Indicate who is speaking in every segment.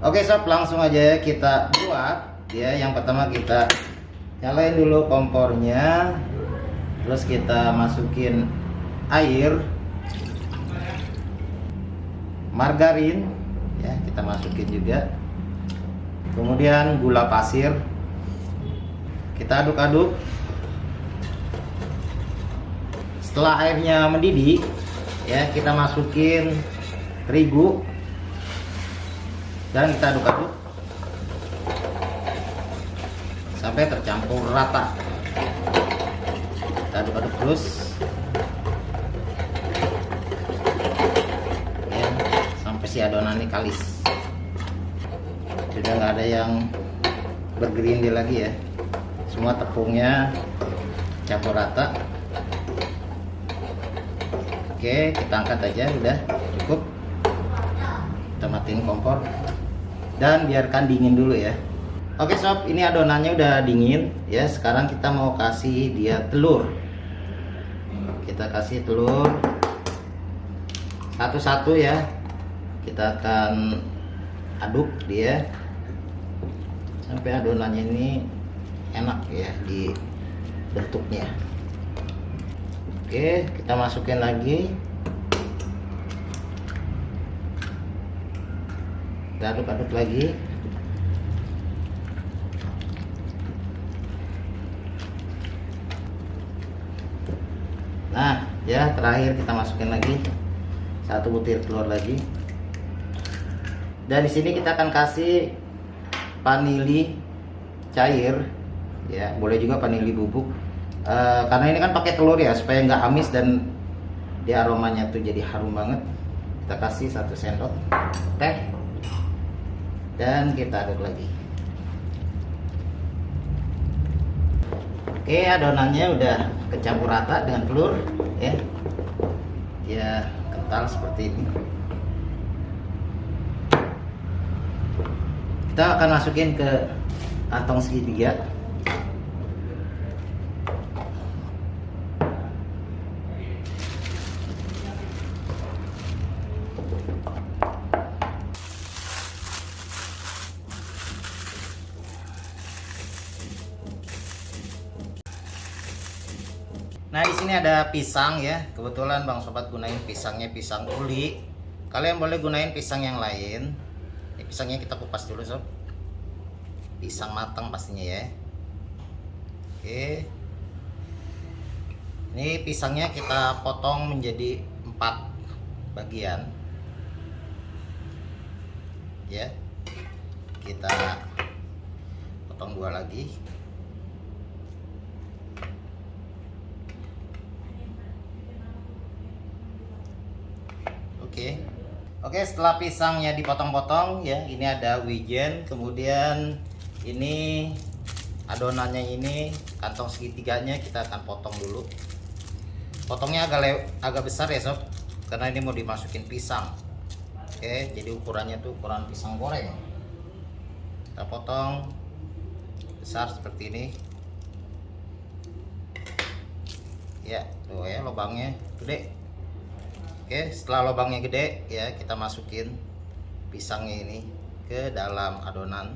Speaker 1: Oke sob, langsung aja kita buat ya. Yang pertama kita nyalain dulu kompornya, terus kita masukin air, margarin ya, kita masukin juga, kemudian gula pasir, kita aduk-aduk. Setelah airnya mendidih ya, kita masukin terigu dan kita aduk-aduk sampai tercampur rata. Kita aduk-aduk terus ya, sampai si adonan ini kalis. Sudah nggak ada yang bergerindil lagi ya, semua tepungnya campur rata. Oke, kita angkat aja, udah cukup. Kita matiin kompor dan biarkan dingin dulu ya. Oke sob, ini adonannya udah dingin ya. Sekarang kita mau kasih dia telur. Kita kasih telur satu-satu ya. Kita akan aduk dia sampai adonannya ini enak ya di bentuknya. Oke, kita masukin lagi. Kita aduk-aduk lagi. Nah ya, terakhir kita masukin lagi satu butir telur lagi. Dan di sini kita akan kasih vanili cair ya, boleh juga vanili bubuk. Karena ini kan pakai telur ya, supaya nggak amis dan dia aromanya tuh jadi harum banget. Kita kasih 1 sendok teh dan kita aduk lagi. Oke, adonannya udah kecampur rata dengan telur ya. Dia kental seperti ini. Kita akan masukin ke kantong segitiga. Nah, di sini ada pisang ya. Kebetulan Bang Sobat gunain pisangnya pisang uli. Kalian boleh gunain pisang yang lain. Ini pisangnya kita kupas dulu sob. Pisang matang pastinya ya. Oke. Ini pisangnya kita potong menjadi 4 bagian. Ya. Kita potong 2 lagi. Oke, setelah pisangnya dipotong-potong ya, ini ada wijen, kemudian ini adonannya, ini kantong segitiganya kita akan potong dulu. Potongnya agak besar ya sob, karena ini mau dimasukin pisang. Oke, jadi ukurannya tuh ukuran pisang goreng. Kita potong besar seperti ini. Ya, tuh ya, lubangnya gede. Oke, setelah lubangnya gede ya, kita masukin pisangnya ini ke dalam adonan.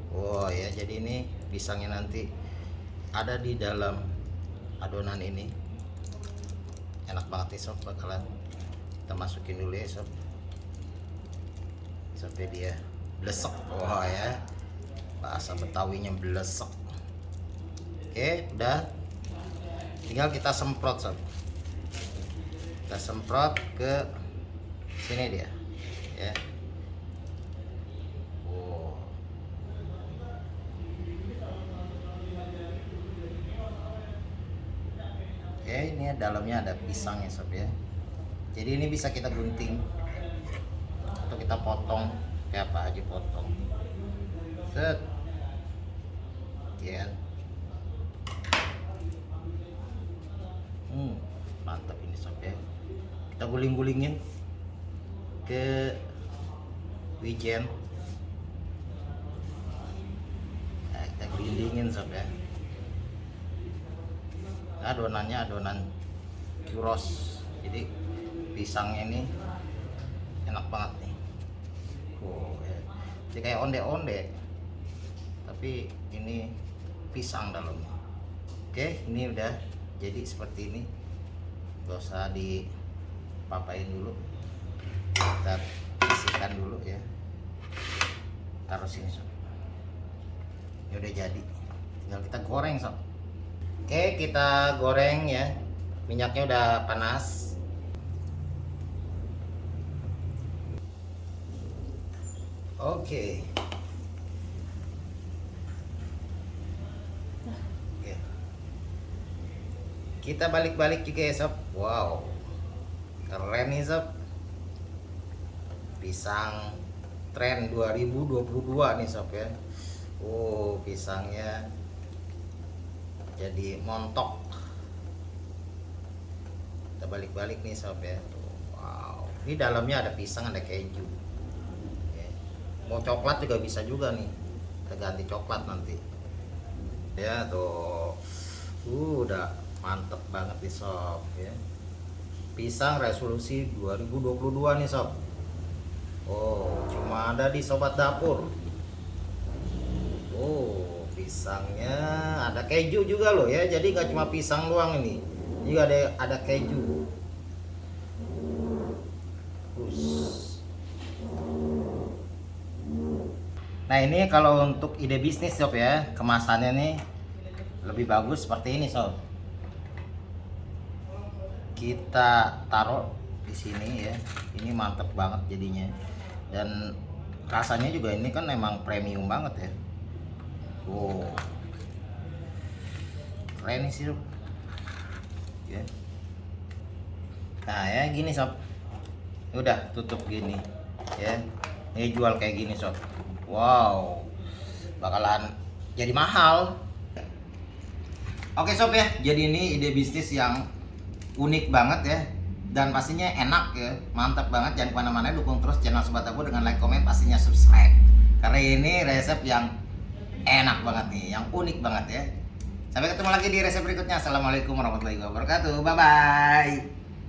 Speaker 1: Wow ya, jadi ini pisangnya nanti ada di dalam adonan ini. Enak banget nih sob, bakalan kita masukin dulu ya sob, sampai dia blesek. Wah ya, bahasa Betawinya blesek. Oke, udah, tinggal kita semprot sob. Kita semprot ke sini dia ya. Wow. Oke, ini dalamnya ada pisang ya sob ya. Jadi ini bisa kita gunting atau kita potong kayak apa aja, potong set ya. Mantap ini sob ya. Kita guling-gulingin ke wijen. Nah, kita gelindingin sob ya. Adonannya adonan churros, jadi pisangnya ini enak banget nih. Oh ya. Jadi kayak onde-onde, tapi ini pisang dalamnya. Oke, ini udah jadi seperti ini. Gak usah dipapain dulu, kita bersihkan dulu ya, taruh sini sob. Ini udah jadi, tinggal kita goreng sob. Oke, kita goreng ya, minyaknya udah panas. Oke. Oke. Kita balik-balik juga ya sob. Wow, keren nih sob. Pisang tren 2022 nih sob ya. Oh, pisangnya jadi montok. Kita balik-balik nih sob ya. Wow, ini dalamnya ada pisang, ada keju. Oke. Mau coklat juga bisa juga nih, kita ganti coklat nanti ya tuh. Udah mantep banget nih sob ya. Pisang resolusi 2022 nih sob. Oh, cuma ada di Sobat Dapur. Oh, pisangnya ada keju juga loh ya. Jadi nggak cuma pisang doang ini juga ada keju. Nah, ini kalau untuk ide bisnis sob ya, kemasannya nih lebih bagus seperti ini sob. Kita taruh di sini ya. Ini mantep banget jadinya. Dan rasanya juga ini kan emang premium banget ya. Wow, keren nih sih sob ya. Nah ya gini sob, udah tutup gini ya. Ini jual kayak gini sob. Wow, bakalan jadi mahal. Oke sob ya, jadi ini ide bisnis yang unik banget ya, dan pastinya enak ya, mantap banget. Jangan kemana-mana, dukung terus channel Sobat Dapur dengan like, komen, pastinya subscribe, karena ini resep yang enak banget nih, yang unik banget ya. Sampai ketemu lagi di resep berikutnya. Assalamualaikum warahmatullahi wabarakatuh, bye bye.